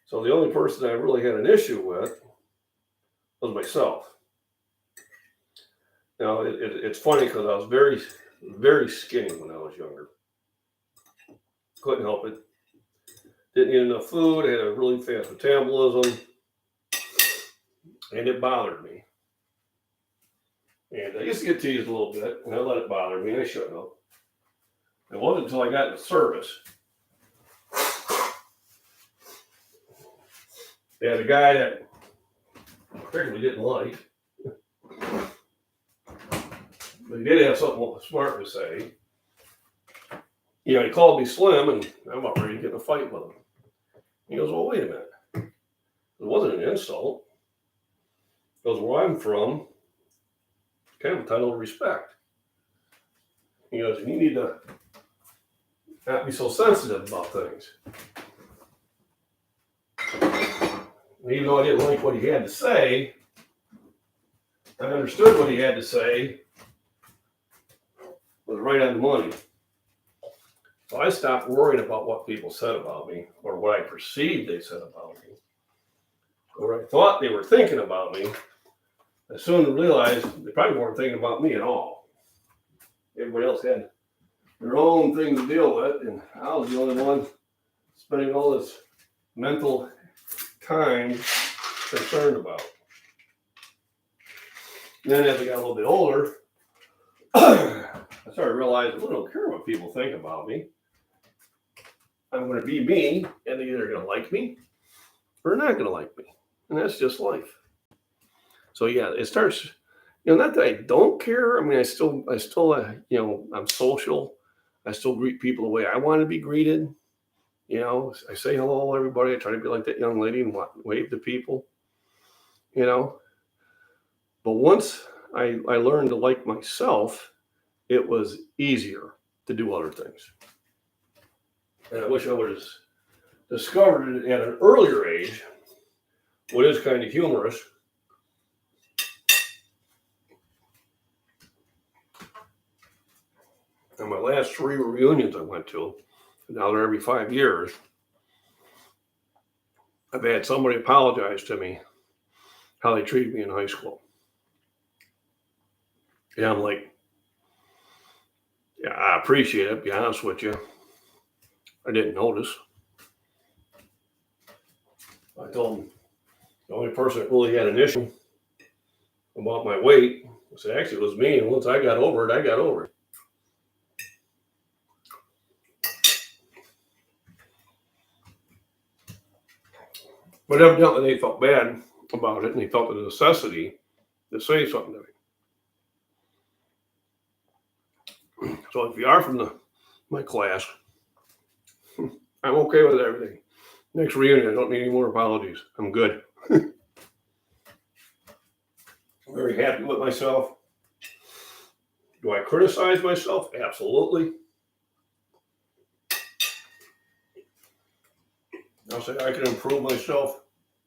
So the only person I really had an issue with was myself. Now, it's funny because I was very, very skinny when I was younger. Couldn't help it. Didn't eat enough food. I had a really fast metabolism. And it bothered me. And I used to get teased a little bit, and I let it bother me, and I shouldn't have. It wasn't until I got into service. They had a guy that I particularly didn't like. But he did have something smart to say. You know, he called me slim, and I'm about ready to get in a fight with him. He goes, well, wait a minute. It wasn't an insult. He goes, where I'm from, kind of a title of respect. He goes, you need to not be so sensitive about things. And even though I didn't like what he had to say, I understood what he had to say was right on the money. So I stopped worrying about what people said about me or what I perceived they said about me or what I thought they were thinking about me. I soon realized they probably weren't thinking about me at all. Everybody else had their own thing to deal with, and I was the only one spending all this mental time concerned about. And then as I got a little bit older, I started realizing I don't care what people think about me. I'm going to be me, and they're either going to like me or they're not going to like me. And that's just life. So yeah, it starts, not that I don't care. I mean, I still, I'm social. I still greet people the way I want to be greeted. I say hello to everybody. I try to be like that young lady and wave to people, But once I learned to like myself, it was easier to do other things. And I wish I would have discovered it at an earlier age. What is kind of humorous. And my last 3 reunions I went to, now they're every 5 years, I've had somebody apologize to me how they treated me in high school. Yeah, I'm like, yeah, I appreciate it, to be honest with you. I didn't notice. I told them the only person that really had an issue about my weight was actually it was me, and once I got over it, I got over it. But evidently they felt bad about it, and they felt the necessity to say something to me. So if you are from my class, I'm okay with everything. Next reunion, I don't need any more apologies. I'm good. I'm very happy with myself. Do I criticize myself? Absolutely. I'll say I can improve myself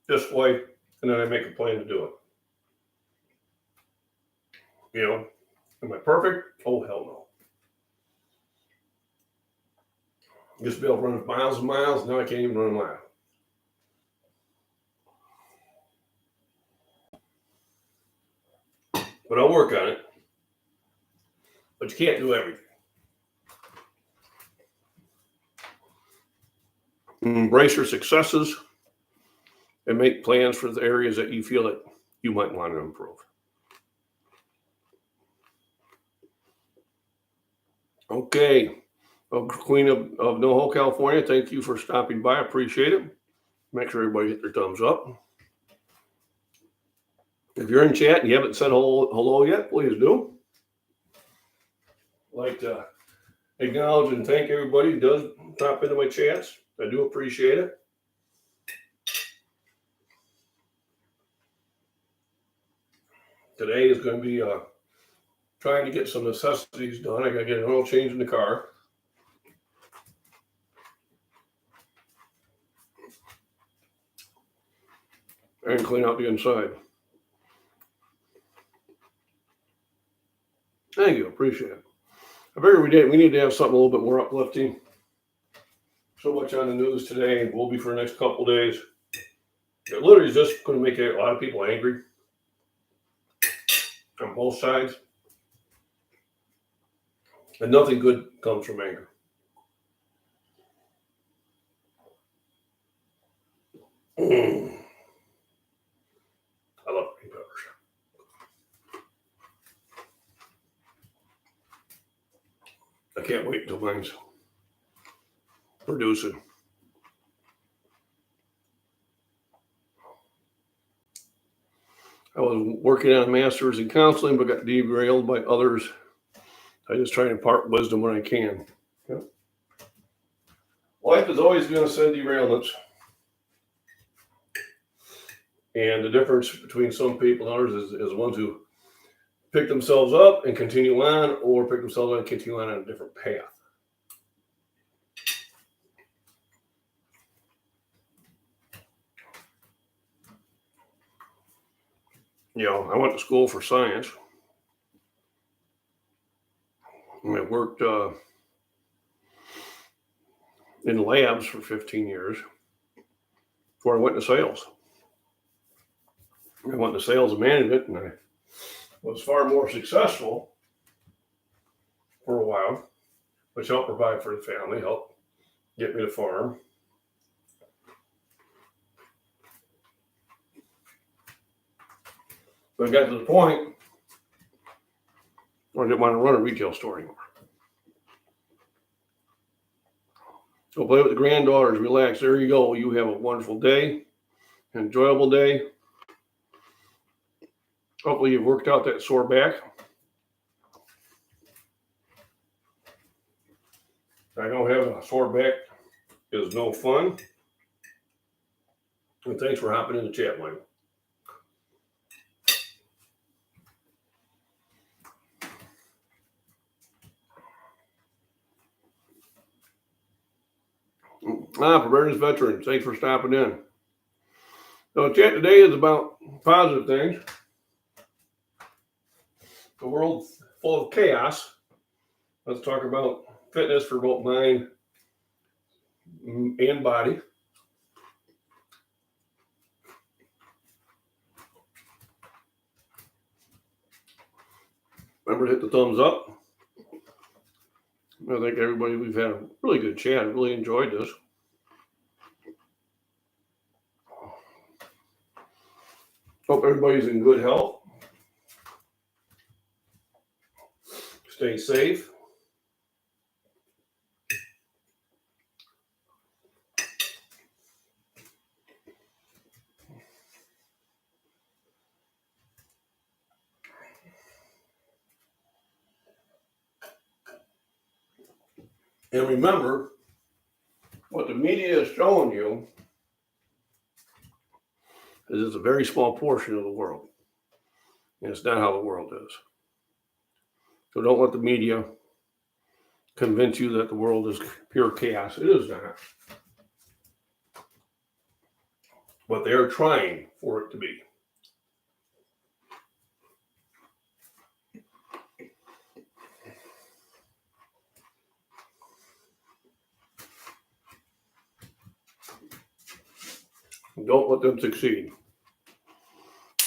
this way, and then I make a plan to do it. Am I perfect? Oh, hell no. Used to be able to run miles and miles. Now I can't even run a mile. But I'll work on it. But you can't do everything. Embrace your successes and make plans for the areas that you feel that you might want to improve. Okay. Queen of NoHo, California, thank you for stopping by. I appreciate it. Make sure everybody hit their thumbs up. If you're in chat and you haven't said hello yet, please do. I'd like to acknowledge and thank everybody who does drop into my chats. I do appreciate it. Today is going to be trying to get some necessities done. I got to get an oil change in the car. And clean out the inside. Thank you. Appreciate it. I figured we need to have something a little bit more uplifting. So much on the news today, and will be for the next couple days. It literally is just going to make a lot of people angry on both sides. And nothing good comes from anger. I love green peppers. I can't wait until mine's producing. I was working on a master's in counseling, but got derailed by others. I just try to impart wisdom when I can. Yeah. Life is always going to send derailments. And the difference between some people and others is ones who pick themselves up and continue on, or pick themselves up and continue on a different path. You know, I went to school for science. And I worked in labs for 15 years before I went to sales. I went to sales and management, and I was far more successful for a while, which helped provide for the family, helped get me to farm. But I got to the point where I didn't want to run a retail store anymore. So play with the granddaughters, relax. There you go. You have a wonderful day, an enjoyable day. Hopefully you've worked out that sore back. I know having a sore back is no fun. And thanks for hopping in the chat line. Preparedness veterans, thanks for stopping in. So chat today is about positive things. The world's full of chaos. Let's talk about fitness for both mind and body. Remember to hit the thumbs up. I think everybody, we've had a really good chat. I really enjoyed this. Hope everybody's in good health. Stay safe. And remember, what the media is showing you is it's a very small portion of the world. And it's not how the world is. So don't let the media convince you that the world is pure chaos. It is not. But they are trying for it to be. Don't let them succeed.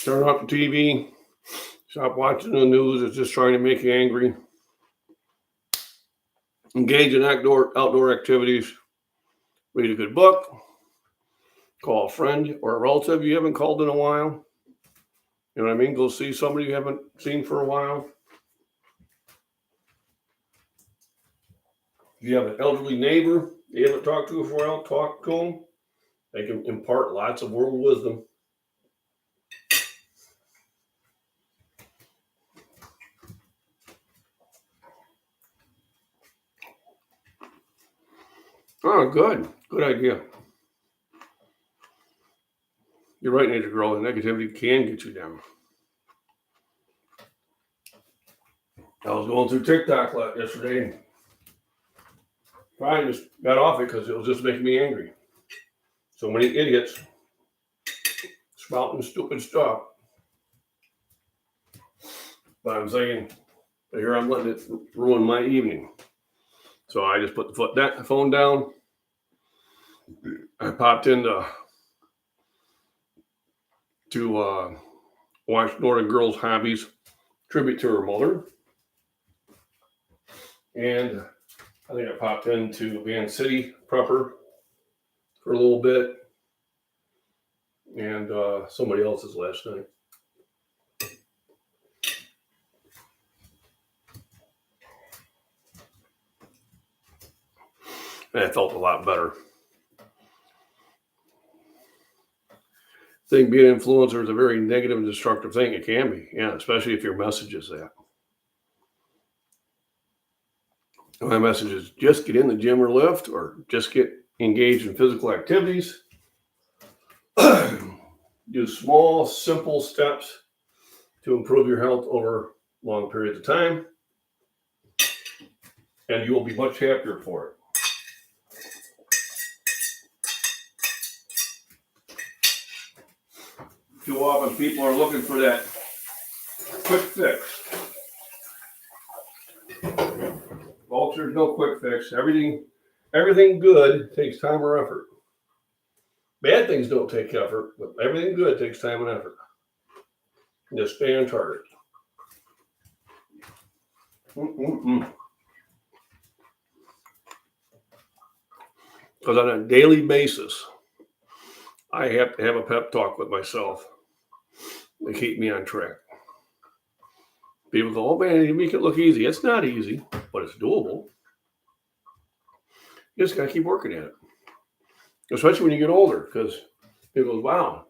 Turn off the TV. Stop watching the news. It's just trying to make you angry. Engage in outdoor activities. Read a good book. Call a friend or a relative you haven't called in a while. You know what I mean? Go see somebody you haven't seen for a while. If you have an elderly neighbor you haven't talked to for a while, talk to them. They can impart lots of world wisdom. Oh, good. Good idea. You're right, Nature Girl. The negativity can get you down. going through TikTok yesterday and finally just got off it because it was just making me angry. So many idiots spouting stupid stuff. But I'm saying, here I'm letting it ruin my evening. So I just put the phone down. I popped into watch Northern Girls Hobbies tribute to her mother. And I think I popped into Van City Prepper for a little bit. And somebody else's last night. And I felt a lot better. I think being an influencer is a very negative and destructive thing. It can be, yeah, especially if your message is that. My message is just get in the gym or lift, or just get engaged in physical activities. Do small, simple steps to improve your health over long periods of time, and you will be much happier for it. Too often people are looking for that quick fix. Folks, there's no quick fix. Everything good takes time or effort. Bad things don't take effort, but everything good takes time and effort. Just stay on target. Because on a daily basis, I have to have a pep talk with myself to keep me on track. People go, oh man, you make it look easy. It's not easy, but it's doable. You just got to keep working at it. Especially when you get older, because people go, wow.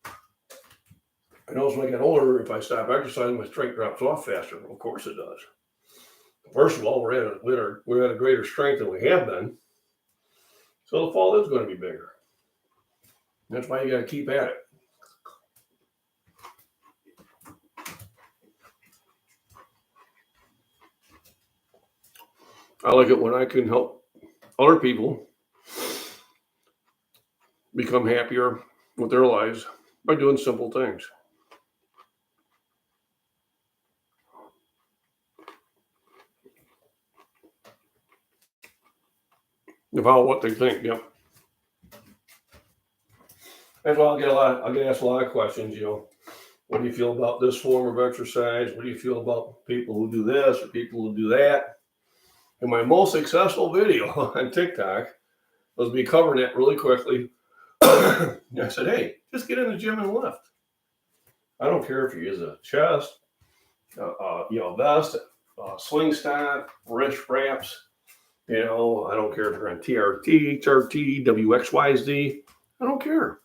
I notice when I get older, if I stop exercising, my strength drops off faster. Of course it does. First of all, we're at a greater strength than we have been. So the fall is going to be bigger. That's why you got to keep at it. I like it when I can help other people become happier with their lives by doing simple things. About what they think, yep. That's why I'll get asked a lot of questions, what do you feel about this form of exercise? What do you feel about people who do this or people who do that? And my most successful video on TikTok was me covering it really quickly. I said, hey, just get in the gym and lift. I don't care if you use a chest, vest, slingshot, wrist wraps. I don't care if you're on TRT, HRT, WXYZ. I don't care.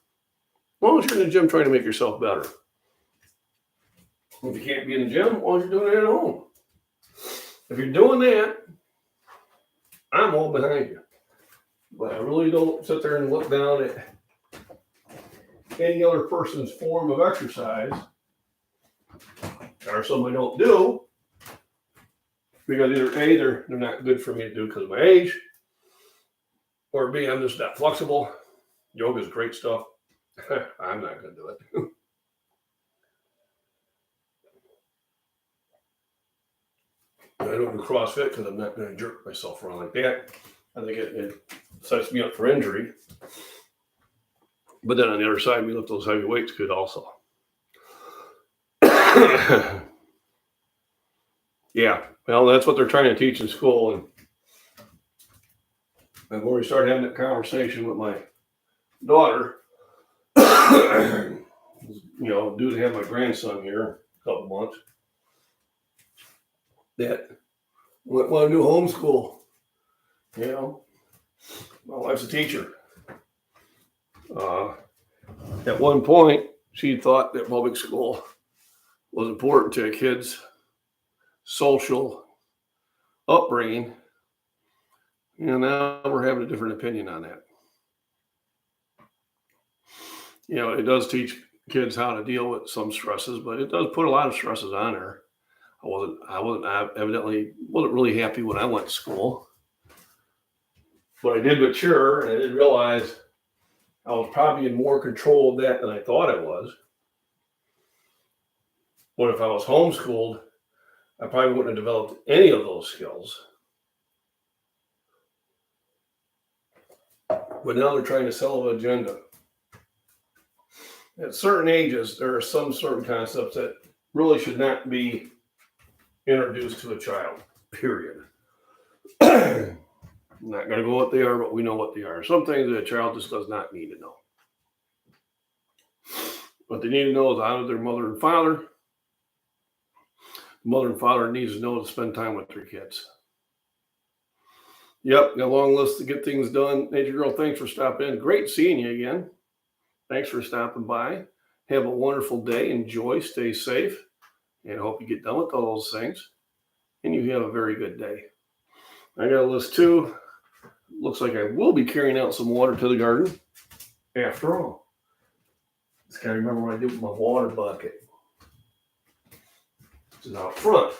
As long as you're in the gym trying to make yourself better. If you can't be in the gym, well, you're doing it at home. If you're doing that, I'm all behind you. But I really don't sit there and look down at any other person's form of exercise, or something I don't do, because either A, they're not good for me to do because of my age, or B, I'm just not flexible. Yoga's great stuff. I'm not going to do it. I don't do CrossFit because I'm not going to jerk myself around like that. I think it sets me up for injury. But then on the other side, we lift those heavy weights good also. Yeah, well, that's what they're trying to teach in school. And I've already started having that conversation with my daughter. Due to have my grandson here in a couple months, that want to do homeschool. My wife's a teacher. At one point, she thought that public school was important to a kid's social upbringing. Now we're having a different opinion on that. It does teach kids how to deal with some stresses, but it does put a lot of stresses on her. I evidently wasn't really happy when I went to school. But I did mature, and I did realize I was probably in more control of that than I thought I was. But if I was homeschooled, I probably wouldn't have developed any of those skills. But now they're trying to sell an agenda. At certain ages, there are some certain concepts that really should not be introduced to a child, period. I'm not going to go what they are, but we know what they are. Some things that a child just does not need to know. What they need to know is out of their mother and father. The mother and father needs to know to spend time with their kids. Yep, got a long list to get things done. Nature Girl, thanks for stopping in. Great seeing you again. Thanks for stopping by. Have a wonderful day. Enjoy. Stay safe. And I hope you get done with all those things. And you have a very good day. I got a list too. Looks like I will be carrying out some water to the garden after all. Just gotta remember what I did with my water bucket. It's out front.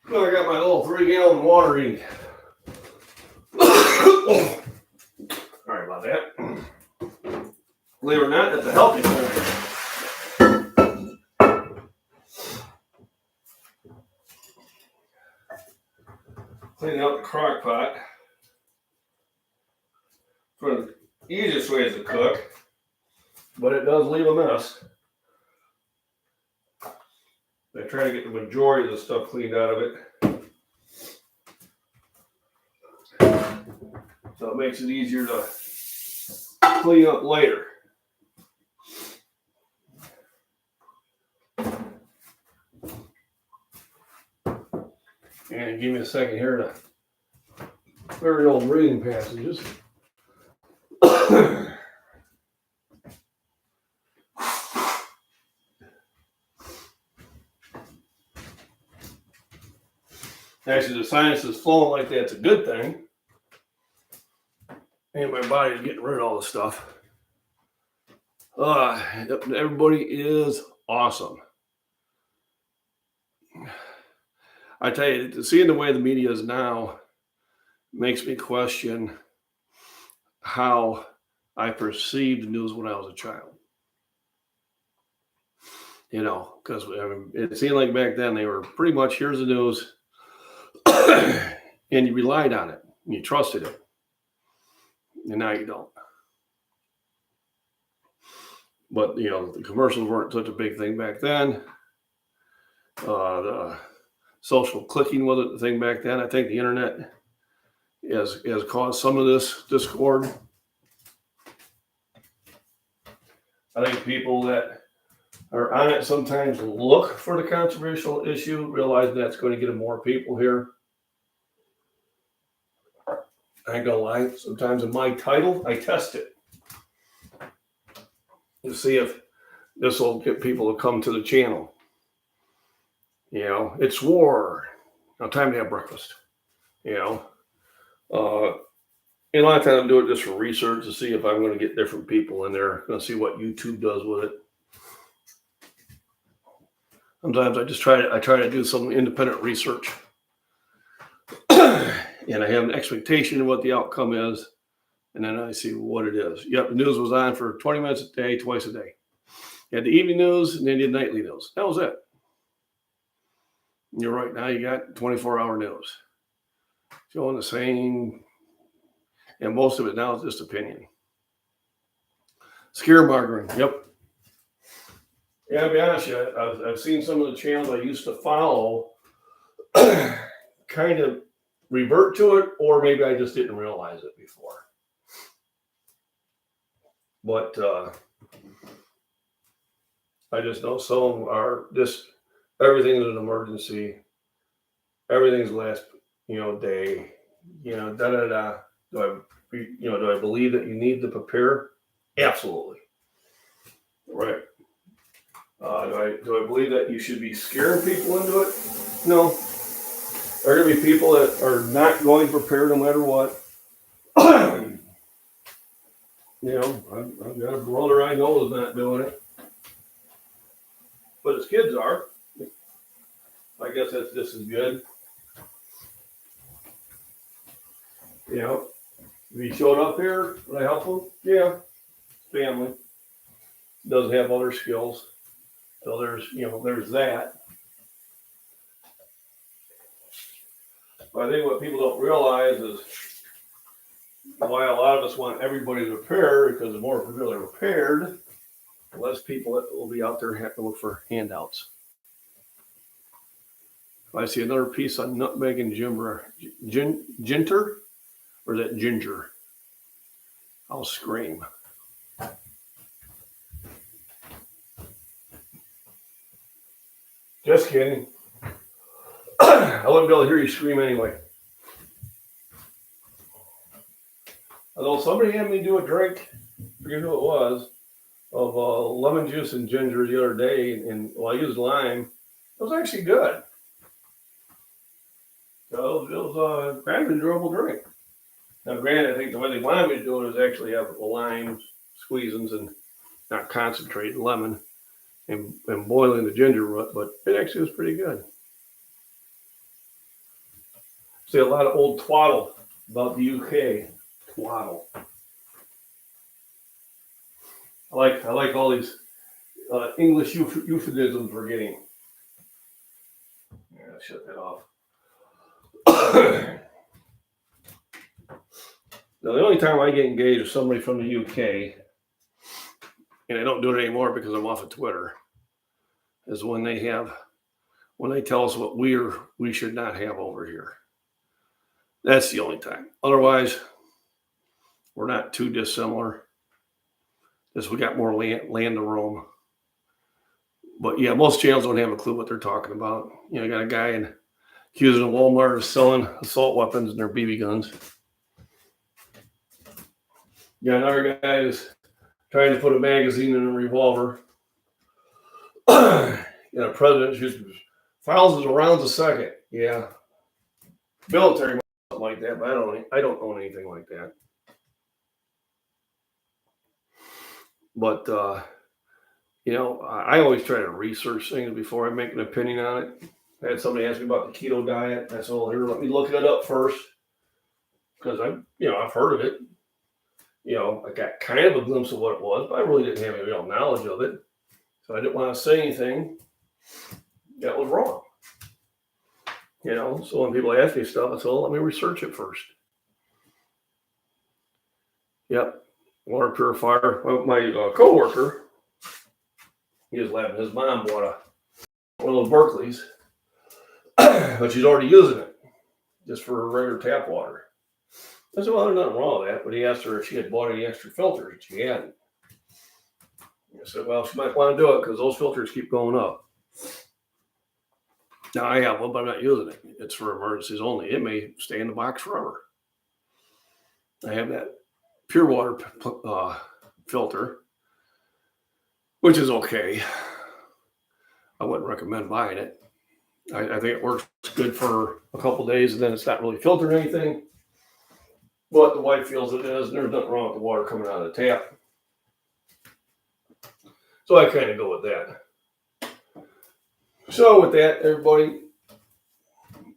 So I got my little 3-gallon watering. Sorry about that. Believe it or not, that's a healthy thing. Cleaning out the crock pot. For the easiest way to cook, but it does leave a mess. I try to get the majority of the stuff cleaned out of it. So it makes it easier to clean up later. And give me a second here to very old reading passages. Actually, the sinus is flowing like that's a good thing. And my body's getting rid of all the stuff. Everybody is awesome. I tell you, seeing the way the media is now makes me question how I perceived the news when I was a child. You know, because it seemed like back then they were pretty much, here's the news, and you relied on it, and you trusted it. And now you don't. But, you know, the commercials weren't such a big thing back then. The social clicking wasn't the thing back then. I think the internet has caused some of this discord. I think people that are on it sometimes look for the controversial issue, realize that's going to get more people here. I ain't gonna lie, sometimes in my title, I test it to see if this will get people to come to the channel. You know, it's war. Now time to have breakfast. You know, and a lot of times I'm doing it just for research to see if I'm going to get different people in there. I'm going to see what YouTube does with it. Sometimes I just try to do some independent research. And I have an expectation of what the outcome is, and then I see what it is. Yep, the news was on for 20 minutes a day, twice a day. You had the evening news, and then you had nightly news. That was it. And you're right, now you got 24-hour news. Showing the same, and most of it now is just opinion. Scaremongering, yep. Yeah, to be honest with you, I've seen some of the channels I used to follow kind of revert to it, or maybe I just didn't realize it before. But I just know some are just everything's an emergency. Everything's last, day. Da da da. Do I believe that you need to prepare? Absolutely. Right. Do I believe that you should be scaring people into it? No. There are going to be people that are not going to prepare no matter what. I've got a brother I know is not doing it, but his kids are. I guess that's just as good. If he showed up here, would I help him? Yeah. Family. Doesn't have other skills. So there's that. But I think what people don't realize is why a lot of us want everybody to prepare, because the more people are prepared, the less people will be out there have to look for handouts. If I see another piece on nutmeg and ginger, or is that ginger? I'll scream. Just kidding. I wouldn't be able to hear you scream anyway. Although somebody had me do a drink, I forget who it was, of lemon juice and ginger the other day, and I used lime. It was actually good. So it was kind of an enjoyable drink. Now, granted, I think the way they wanted me to do it is actually have lime squeezins and not concentrated lemon and boiling the ginger root, but it actually was pretty good. See a lot of old twaddle about the UK. Twaddle. I like all these English euphemisms we're getting. Yeah, shut that off. Now, the only time I get engaged with somebody from the UK, and I don't do it anymore because I'm off of Twitter, is when they tell us what we should not have over here. That's the only time. Otherwise, we're not too dissimilar. Just we got more land to roam. But yeah, most channels don't have a clue what they're talking about. I got a guy accusing a Walmart of selling assault weapons and their BB guns. Yeah, another guy is trying to put a magazine in a revolver. A president shoots thousands of rounds a second. Yeah, military something like that, but I don't own anything like that. But I always try to research things before I make an opinion on it. I had somebody ask me about the keto diet. I said, well, here, let me look it up first, because I've heard of it. I got kind of a glimpse of what it was, but I really didn't have any real knowledge of it. So I didn't want to say anything that was wrong. So when people ask me stuff, I said, well, let me research it first. Yep. Water purifier. Well, my coworker, he was laughing. His mom bought one of those Berkeleys, but she's already using it just for regular tap water. I said, well, there's nothing wrong with that. But he asked her if she had bought any extra filters, and she hadn't. I said, well, she might want to do it because those filters keep going up. Now, I have one, but I'm not using it. It's for emergencies only. It may stay in the box forever. I have that pure water filter, which is okay. I wouldn't recommend buying it. I think it works good for a couple of days, and then it's not really filtering anything. But the wife feels it is, and there's nothing wrong with the water coming out of the tap. So I kind of go with that. So with that, everybody,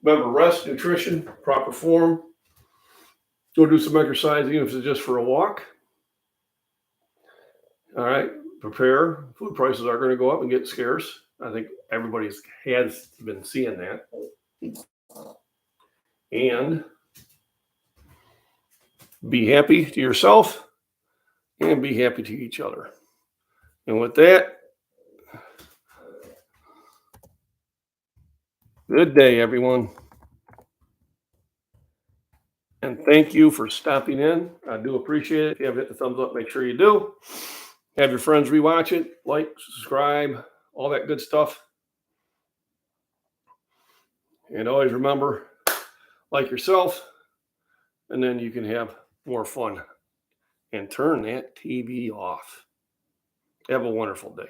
remember rest, nutrition, proper form. Go do some exercise, even if it's just for a walk. All right, prepare. Food prices are going to go up and get scarce. I think everybody has been seeing that. And be happy to yourself and be happy to each other. And with that, good day, everyone. And thank you for stopping in. I do appreciate it. If you haven't hit the thumbs up, make sure you do. Have your friends rewatch it, like, subscribe, all that good stuff. And always remember, like yourself, and then you can have more fun and turn that TV off. Have a wonderful day.